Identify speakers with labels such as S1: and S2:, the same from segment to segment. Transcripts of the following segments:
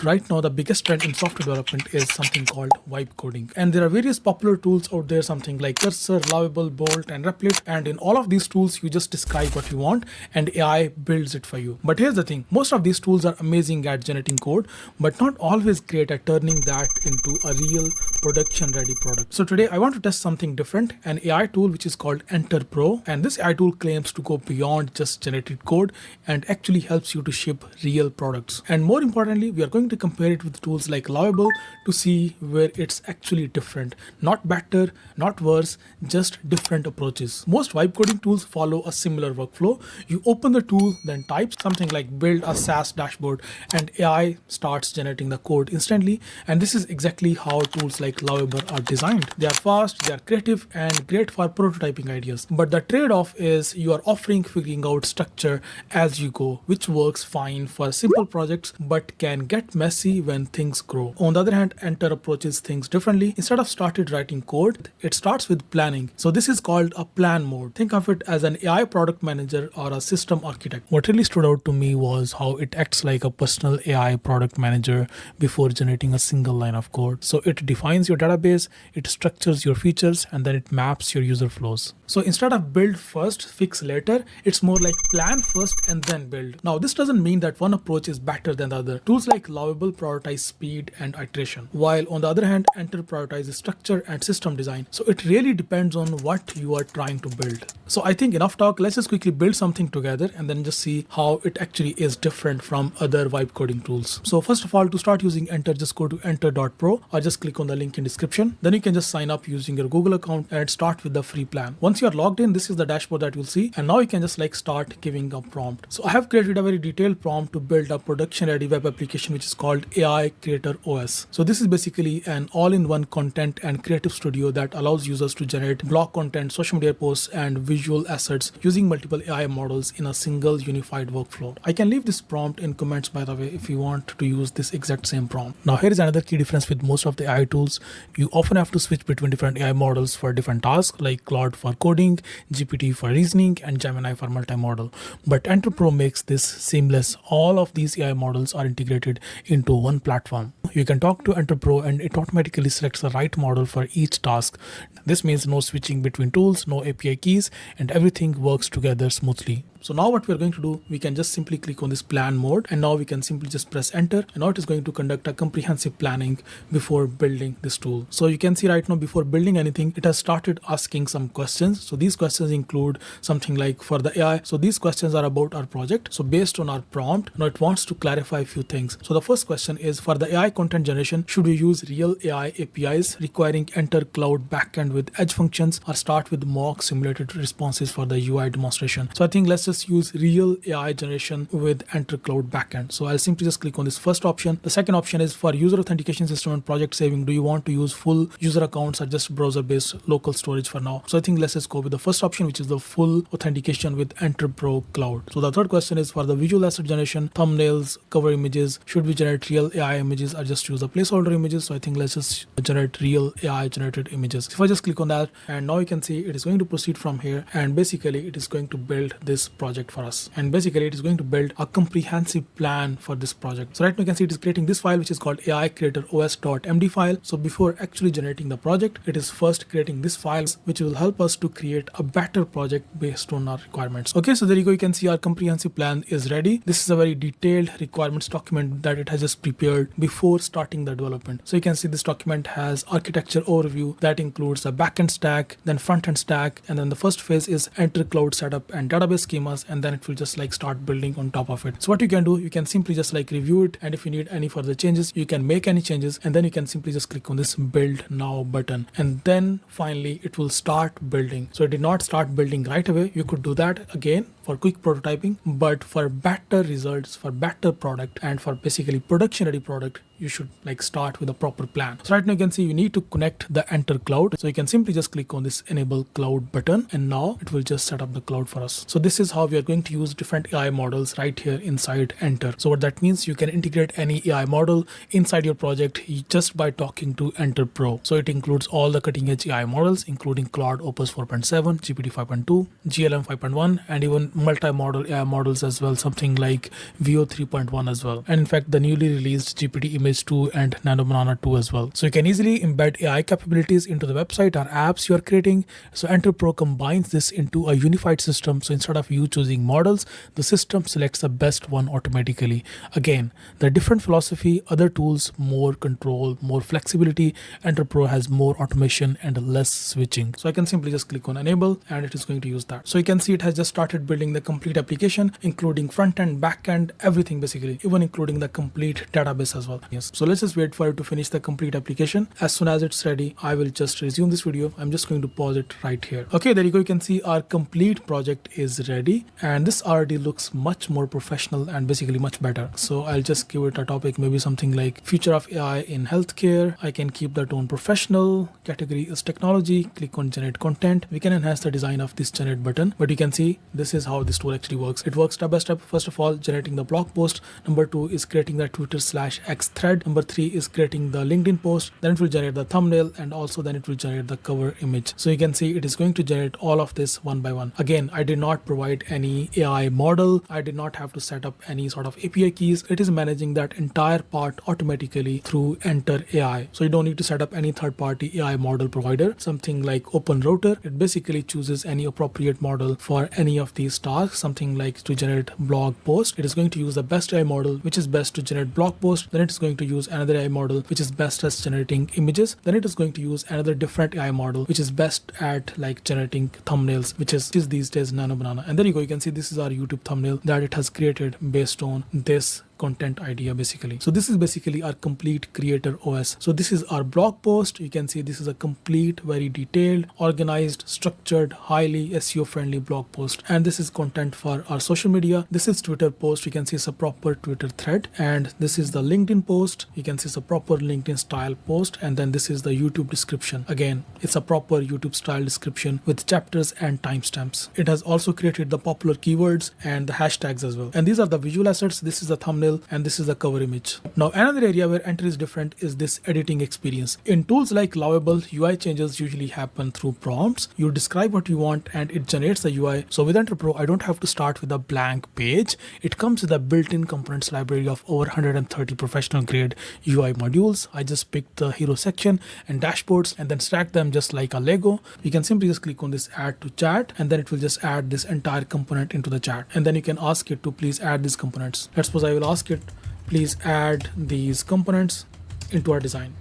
S1: Right now, the biggest trend in software development is something called vibe coding. And there are various popular tools out there, something like Cursor, Lovable, Bolt, and Replit. And in all of these tools, you just describe what you want and AI builds it for you. But here's the thing, most of these tools are amazing at generating code, but not always great at turning that into a real production-ready product. So today, I want to test something different, an AI tool which is called Enter Pro. And this AI tool claims to go beyond just generated code and actually helps you to ship real products. And more importantly, we are going to compare it with tools like Lovable to see where it's actually different. Not better, not worse, just different approaches. Most vibe coding tools follow a similar workflow. You open the tool, then type something like build a SaaS dashboard, and AI starts generating the code instantly. And this is exactly how tools like Lovable are designed. They are fast, they are creative, and great for prototyping ideas. But the trade-off is you are offering figuring out structure as you go, which works fine for simple projects, but can get messy when things grow. On the other hand, Enter approaches things differently. Instead of started writing code, it starts with planning. So this is called a plan mode. Think of it as an AI product manager or a system architect. What really stood out to me was how it acts like a personal AI product manager before generating a single line of code. So it defines your database, it structures your features, and then it maps your user flows. So instead of build first, fix later, it's more like plan first and then build. Now, this doesn't mean that one approach is better than the other. Tools like Lovable prioritize speed and iteration, while on the other hand, Enter prioritizes structure and system design. So it really depends on what you are trying to build. So I think enough talk, let's just quickly build something together and then just see how it actually is different from other vibe coding tools. So first of all, to start using Enter, just go to enter.pro or just click on the link in description. Then you can just sign up using your Google account and start with the free plan. Once you are logged in, this is the dashboard that you'll see. And now you can just start giving a prompt. So I have created a very detailed prompt to build a production ready web application, which is called AI Creator OS. So this is basically an all-in-one content and creative studio that allows users to generate blog content, social media posts, and visual assets using multiple AI models in a single unified workflow. I can leave this prompt in comments, by the way, if you want to use this exact same prompt. Now, here is another key difference with most of the AI tools. You often have to switch between different AI models for different tasks, like Claude for coding, GPT for reasoning, and Gemini for multimodal. But Enter Pro makes this seamless. All of these AI models are integrated into one platform. You can talk to Enter Pro and it automatically selects the right model for each task. This means no switching between tools, no API keys, and everything works together smoothly. So now what we're going to do, we can just simply click on this plan mode, and now we can simply just press enter, and now it is going to conduct a comprehensive planning before building this tool. So you can see right now, before building anything, it has started asking some questions. So these questions include something like for the AI. So these questions are about our project. So based on our prompt, now it wants to clarify a few things. So the first question is, for the AI content generation, should we use real AI APIs requiring Enter Cloud backend with edge functions, or start with mock simulated responses for the UI demonstration? So I think let's just use real AI generation with Enter Cloud backend. So I'll simply just click on this first option. The second option is for user authentication system and project saving. Do you want to use full user accounts or just browser-based local storage for now? So I think let's just go with the first option, which is the full authentication with Enter Pro Cloud. So the third question is for the visual asset generation, thumbnails, cover images. Should we generate real AI images or just use the placeholder images? So I think let's just generate real AI generated images. If I just click on that, and now you can see it is going to proceed from here, and basically it is going to build this project for us. And basically it is going to build a comprehensive plan for this project. So right now you can see it is creating this file, which is called AI Creator OS.md file. So before actually generating the project, it is first creating this file, which will help us to create a better project based on our requirements. Okay, so there you go. You can see our comprehensive plan is ready. This is a very detailed requirements document that it has just prepared before starting the development. So you can see this document has architecture overview that includes a backend stack, then front-end stack, and then the first phase is Enter Cloud setup and database schemas, and then it will just start building on top of it. So what you can do, you can simply just review it, and if you need any further changes, you can make any changes, and then you can simply just click on this build now button, and then finally it will start building. So it did not start building right away. You could do that again for quick prototyping, but for better results, for better product, and for basically production ready product, you should start with a proper plan. So right now you can see you need to connect the Enter Cloud. So you can simply just click on this enable cloud button, and now it will just set up the cloud for us. So this is how we are going to use different AI models right here inside Enter. So what that means, you can integrate any AI model inside your project just by talking to Enter Pro. So it includes all the cutting edge AI models, including Claude Opus 4.7, GPT 5.2, GLM 5.1, and even and multi-model AI models as well, something like VO 3.1 as well. And in fact, the newly released GPT Image 2 and Nano Banana 2 as well. So you can easily embed AI capabilities into the website or apps you're creating. So Enter Pro combines this into a unified system. So instead of you choosing models, the system selects the best one automatically. Again, the different philosophy, other tools, more control, more flexibility. Enter Pro has more automation and less switching. So I can simply just click on enable and it is going to use that. So you can see it has just started building the complete application, including front end, back end, everything basically, even including the complete database as well. Yes. So let's just wait for it to finish the complete application. As soon as it's ready, I will just resume this video. I'm just going to pause it right here. Okay, there you go. You can see our complete project is ready and this already looks much more professional and basically much better. So I'll just give it a topic, maybe something like future of AI in healthcare. I can keep the tone professional. Category is technology. Click on generate content. We can enhance the design of this generate button, but you can see this is how this tool actually works. It works step by step. First of all, generating the blog post. Number 2 is creating the Twitter/X thread. Number 3 is creating the LinkedIn post. Then it will generate the thumbnail and also then it will generate the cover image. So you can see it is going to generate all of this one by one. Again, I did not provide any AI model. I did not have to set up any sort of API keys. It is managing that entire part automatically through Enter AI. So you don't need to set up any third-party AI model provider, something like OpenRouter. It basically chooses any appropriate model for any of these tasks, something like to generate blog post. It is going to use the best AI model, which is best to generate blog post. Then it is going to use another AI model, which is best at generating images. Then it is going to use another different AI model, which is best at like generating thumbnails, which is these days Nano Banana. And there you go. You can see this is our YouTube thumbnail that it has created based on this content idea basically. So this is basically our complete creator OS. So this is our blog post. You can see this is a complete, very detailed, organized, structured, highly SEO friendly blog post. And this is content for our social media. This is Twitter post. You can see it's a proper Twitter thread. And this is the LinkedIn post. You can see it's a proper LinkedIn style post. And then this is the YouTube description. Again, it's a proper YouTube style description with chapters and timestamps. It has also created the popular keywords and the hashtags as well. And these are the visual assets. This is the thumbnail and this is the cover image. Now another area where Enter is different is this editing experience. In tools like Lovable, UI changes usually happen through prompts. You describe what you want and it generates the UI. So with Enter Pro, I don't have to start with a blank page. It comes with a built-in components library of over 130 professional grade UI modules. I just picked the hero section and dashboards and then stack them just like a Lego. You can simply just click on this add to chat and then it will just add this entire component into the chat. And then you can ask it to please add these components. Let's suppose I will ask it, please add these components into our design.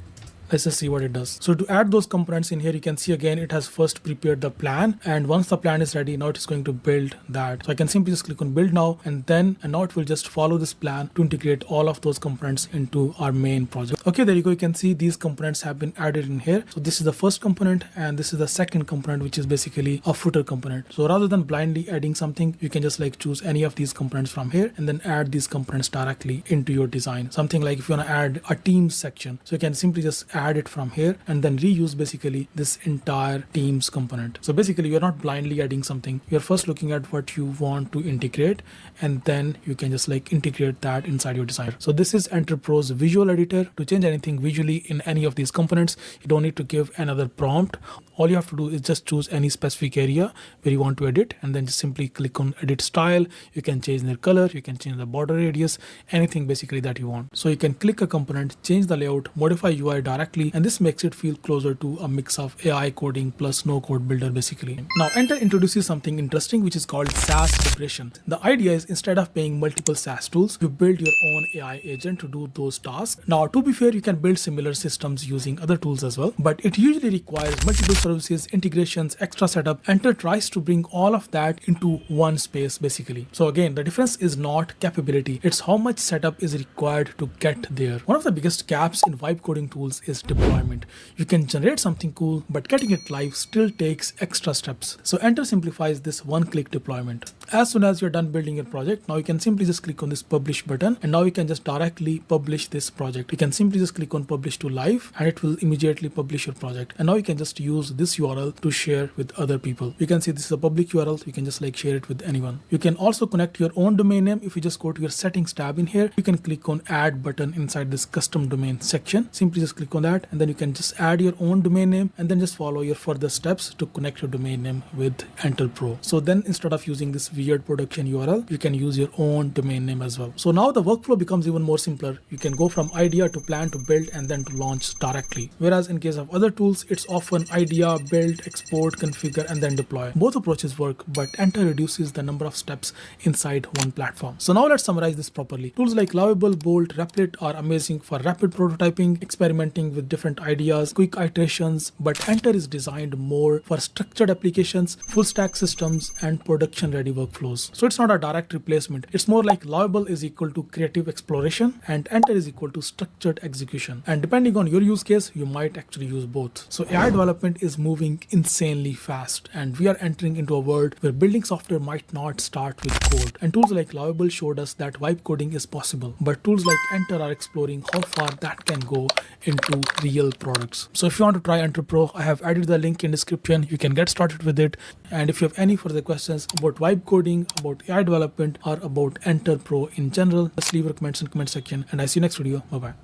S1: Let's just see what it does. So to add those components in here, you can see again, it has first prepared the plan. And once the plan is ready, now it is going to build that. So I can simply just click on build now and now it will just follow this plan to integrate all of those components into our main project. Okay, there you go. You can see these components have been added in here. So this is the first component and this is the second component, which is basically a footer component. So rather than blindly adding something, you can just like choose any of these components from here and then add these components directly into your design. Something like if you want to add a Teams section, so you can simply just add it from here and then reuse basically this entire Teams component. So basically you're not blindly adding something. You're first looking at what you want to integrate and then you can just like integrate that inside your design. So this is Enter Pro's visual editor. To change anything visually in any of these components, you don't need to give another prompt. All you have to do is just choose any specific area where you want to edit and then just simply click on edit style. You can change their color, you can change the border radius, anything basically that you want. So you can click a component, change the layout, modify UI directly, and this makes it feel closer to a mix of AI coding plus no code builder basically. Now Enter introduces something interesting which is called SaaS integration. The idea is instead of paying multiple SaaS tools, you build your own AI agent to do those tasks. Now to be fair, you can build similar systems using other tools as well, but it usually requires multiple services, integrations, extra setup. Enter tries to bring all of that into one space basically. So again, the difference is not capability, it's how much setup is required to get there. One of the biggest gaps in vibe coding tools is deployment. You can generate something cool, but getting it live still takes extra steps. So Enter simplifies this one-click deployment. As soon as you're done building your project, now you can simply just click on this publish button and now you can just directly publish this project. You can simply just click on publish to live and it will immediately publish your project. And now you can just use this URL to share with other people. You can see this is a public URL. You can just like share it with anyone. You can also connect your own domain name. If you just go to your settings tab in here, you can click on add button inside this custom domain section. Simply just click on that that, and then you can just add your own domain name and then just follow your further steps to connect your domain name with Enter Pro. So then instead of using this weird production URL, you can use your own domain name as well. So now the workflow becomes even more simpler. You can go from idea to plan to build and then to launch directly. Whereas in case of other tools, it's often idea, build, export, configure, and then deploy. Both approaches work, but Enter reduces the number of steps inside one platform. So now let's summarize this properly. Tools like Lovable, Bolt, Replit are amazing for rapid prototyping, experimenting with different ideas, quick iterations, but Enter is designed more for structured applications, full stack systems, and production ready workflows. So it's not a direct replacement. It's more like Lovable is equal to creative exploration and Enter is equal to structured execution. And depending on your use case, you might actually use both. So AI development is moving insanely fast, and we are entering into a world where building software might not start with code. And tools like Lovable showed us that vibe coding is possible, but tools like Enter are exploring how far that can go into real products. So if you want to try Enter Pro, I have added the link in description. You can get started with it. And if you have any further questions about vibe coding, about AI development, or about Enter Pro in general, just leave your comments in the comment section, and I see you next video. Bye bye.